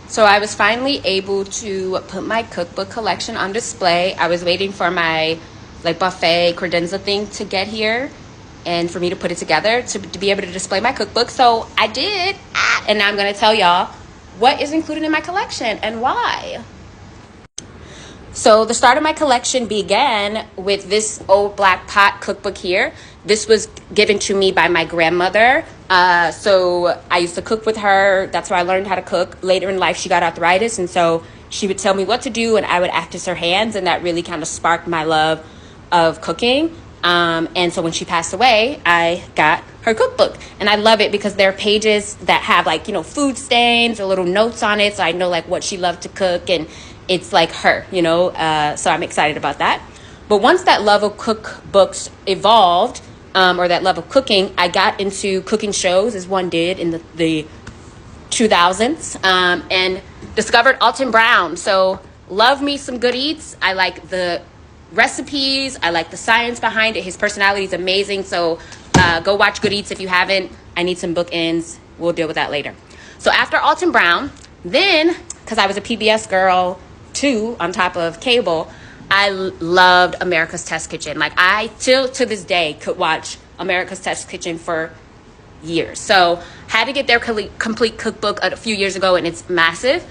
So I was finally able to put my cookbook collection on display. I was waiting for my buffet credenza thing to get here and for me to put it together to be able to display my cookbook. So I did. And now I'm going to tell y'all what is included in my collection and why. So the start of my collection began with this old black pot cookbook here. This was given to me by my grandmother. So I used to cook with her. That's where I learned how to cook. Later in life, she got arthritis, and so she would tell me what to do, and I would act as her hands, and that really kind of sparked my love of cooking. And so when she passed away, I got her cookbook, and I love it because there are pages that have food stains or little notes on it, so I know what she loved to cook, and it's like her, so I'm excited about that. But once that love of cookbooks evolved, or that love of cooking, I got into cooking shows, as one did in the 2000s, and discovered Alton Brown. So love me some good eats. I like the recipes. I like the science behind it. His personality is amazing. So go watch Good Eats if you haven't. I need some bookends. We'll deal with that later. So after Alton Brown, then, because I was a PBS girl too, on top of cable, I loved America's Test Kitchen. I still to this day could watch America's Test Kitchen for years. So had to get their complete cookbook a few years ago, and it's massive.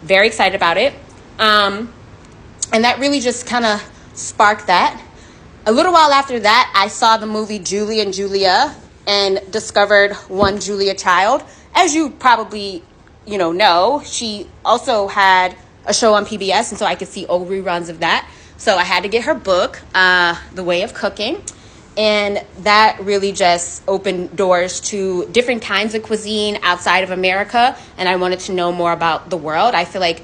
Very excited about it. And that really just kind of sparked that. A little while after that, I saw the movie Julie and Julia and discovered one Julia Child. As you probably know, she also had a show on PBS, and so I could see old reruns of that. So I had to get her book, The Way of Cooking, and that really just opened doors to different kinds of cuisine outside of America, and I wanted to know more about the world. I feel like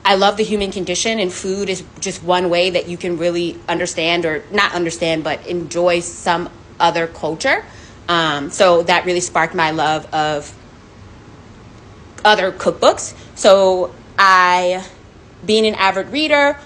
I love the human condition, and food is just one way that you can really understand, or not understand, but enjoy some other culture. So that really sparked my love of other cookbooks. So I, being an avid reader,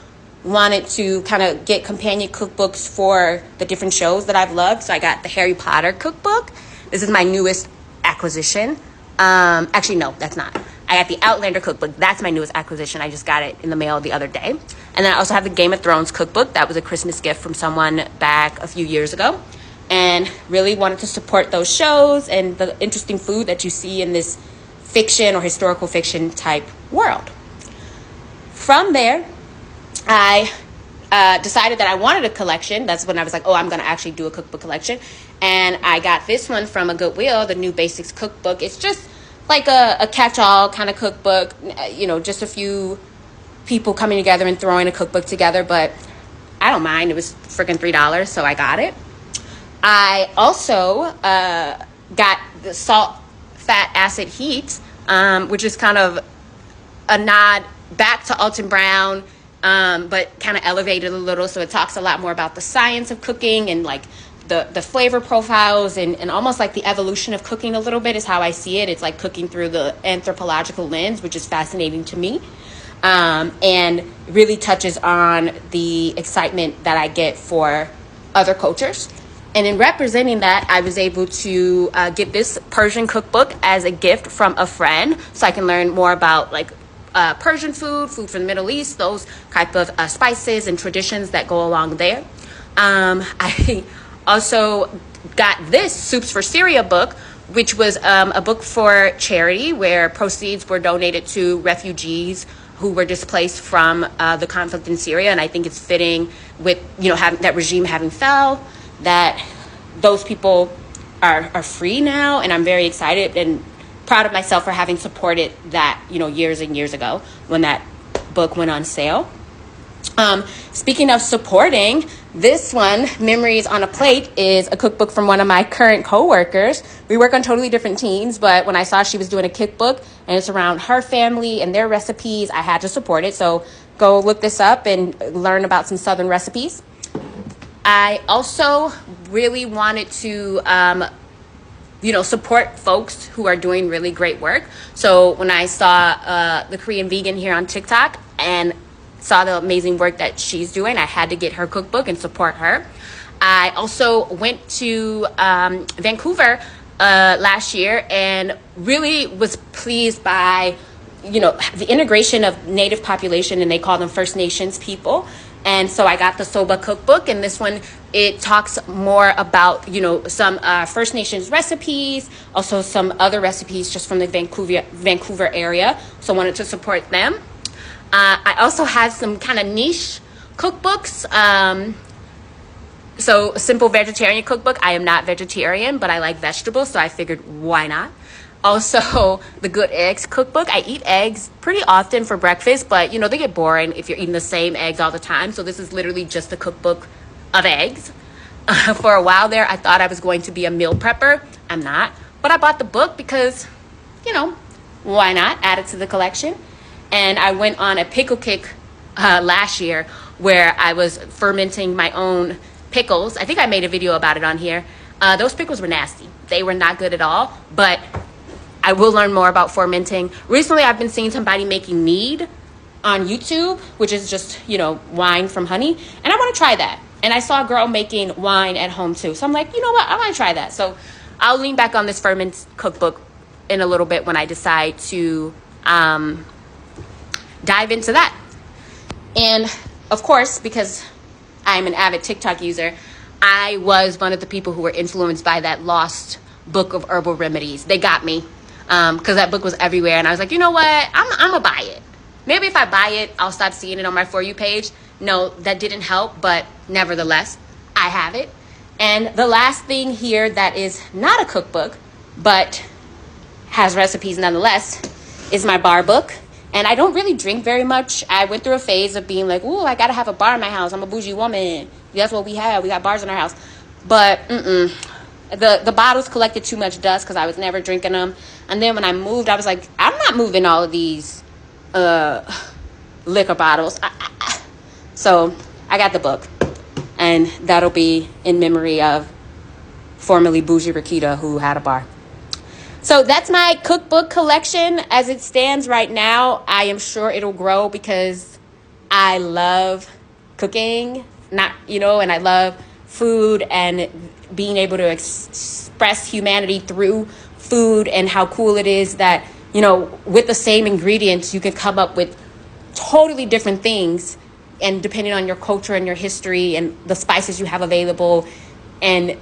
wanted to kind of get companion cookbooks for the different shows that I've loved. So I got the Harry Potter cookbook. This is my newest acquisition. Actually, no, that's not. I got the Outlander cookbook. That's my newest acquisition. I just got it in the mail the other day. And then I also have the Game of Thrones cookbook. That was a Christmas gift from someone back a few years ago. And really wanted to support those shows and the interesting food that you see in this fiction or historical fiction type world. From there, I decided that I wanted a collection. That's when I was like, I'm going to actually do a cookbook collection. And I got this one from a Goodwill, the New Basics cookbook. It's just like a catch-all kind of cookbook, just a few people coming together and throwing a cookbook together. But I don't mind. It was freaking $3, so I got it. I also got the Salt, Fat, Acid, Heat, which is kind of a nod back to Alton Brown, but kind of elevated a little. So it talks a lot more about the science of cooking and the flavor profiles and almost like the evolution of cooking a little bit is how I see it. It's like cooking through the anthropological lens, which is fascinating to me, and really touches on the excitement that I get for other cultures. And in representing that, I was able to get this Persian cookbook as a gift from a friend so I can learn more about Persian food from the Middle East, those type of spices and traditions that go along there. I also got this Soups for Syria book, which was a book for charity where proceeds were donated to refugees who were displaced from the conflict in Syria. And I think it's fitting with, having that regime having fell, that those people are free now. And I'm very excited and proud of myself for having supported that, years and years ago when that book went on sale. Speaking of supporting, this one, Memories on a Plate, is a cookbook from one of my current coworkers. We work on totally different teams, but when I saw she was doing a cookbook and it's around her family and their recipes, I had to support it. So go look this up and learn about some Southern recipes. I also really wanted to support folks who are doing really great work. So when I saw the Korean vegan here on TikTok and saw the amazing work that she's doing, I had to get her cookbook and support her. I also went to Vancouver last year and really was pleased by the integration of Native population, and they call them First Nations people. And so I got the Soba cookbook, and this one, it talks more about, some First Nations recipes, also some other recipes just from the Vancouver area. So I wanted to support them. I also have some kind of niche cookbooks. So simple vegetarian cookbook. I am not vegetarian, but I like vegetables, so I figured why not? Also, the Good Eggs cookbook. I eat eggs pretty often for breakfast, but they get boring if you're eating the same eggs all the time. So this is literally just a cookbook of eggs. For a while there, I thought I was going to be a meal prepper. I'm not, but I bought the book because, why not? Add it to the collection. And I went on a pickle kick last year where I was fermenting my own pickles. I think I made a video about it on here. Those pickles were nasty. They were not good at all, but I will learn more about fermenting. Recently, I've been seeing somebody making mead on YouTube, which is just, wine from honey. And I want to try that. And I saw a girl making wine at home too. So I'm like, you know what? I want to try that. So I'll lean back on this ferment cookbook in a little bit when I decide to dive into that. And of course, because I'm an avid TikTok user, I was one of the people who were influenced by that lost book of herbal remedies. They got me. Because that book was everywhere, and I was like, you know what, I'm gonna buy it. Maybe if I buy it, I'll stop seeing it on my For You page. No, that didn't help, but nevertheless, I have it. And the last thing here that is not a cookbook, but has recipes nonetheless, is my bar book. And I don't really drink very much. I went through a phase of being like, ooh, I gotta have a bar in my house. I'm a bougie woman. That's what we have. We got bars in our house. But the bottles collected too much dust because I was never drinking them. And then when I moved, I was like, I'm not moving all of these liquor bottles. So I got the book. And that'll be in memory of formerly Bougie Rakita, who had a bar. So that's my cookbook collection as it stands right now. I am sure it'll grow because I love cooking, and I love food and being able to express humanity through food, and how cool it is that, with the same ingredients, you can come up with totally different things, and depending on your culture and your history and the spices you have available. And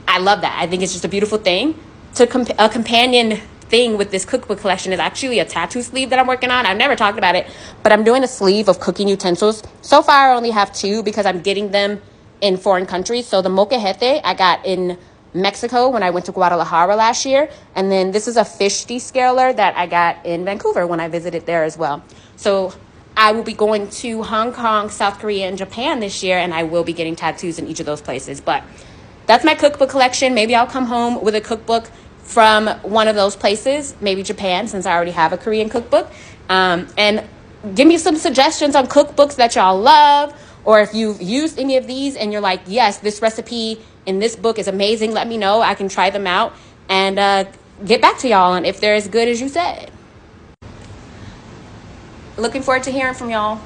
I love that. I think it's just a beautiful thing. A companion thing with this cookbook collection is actually a tattoo sleeve that I'm working on. I've never talked about it, but I'm doing a sleeve of cooking utensils. So far, I only have 2 because I'm getting them in foreign countries. So the molcajete I got in Mexico when I went to Guadalajara last year. And then this is a fish descaler that I got in Vancouver when I visited there as well. So I will be going to Hong Kong, South Korea, and Japan this year, and I will be getting tattoos in each of those places. But that's my cookbook collection. Maybe I'll come home with a cookbook from one of those places, maybe Japan, since I already have a Korean cookbook. And give me some suggestions on cookbooks that y'all love, or if you've used any of these and you're like, yes, this recipe in this book is amazing, let me know. I can try them out and get back to y'all on if they're as good as you said. Looking forward to hearing from y'all.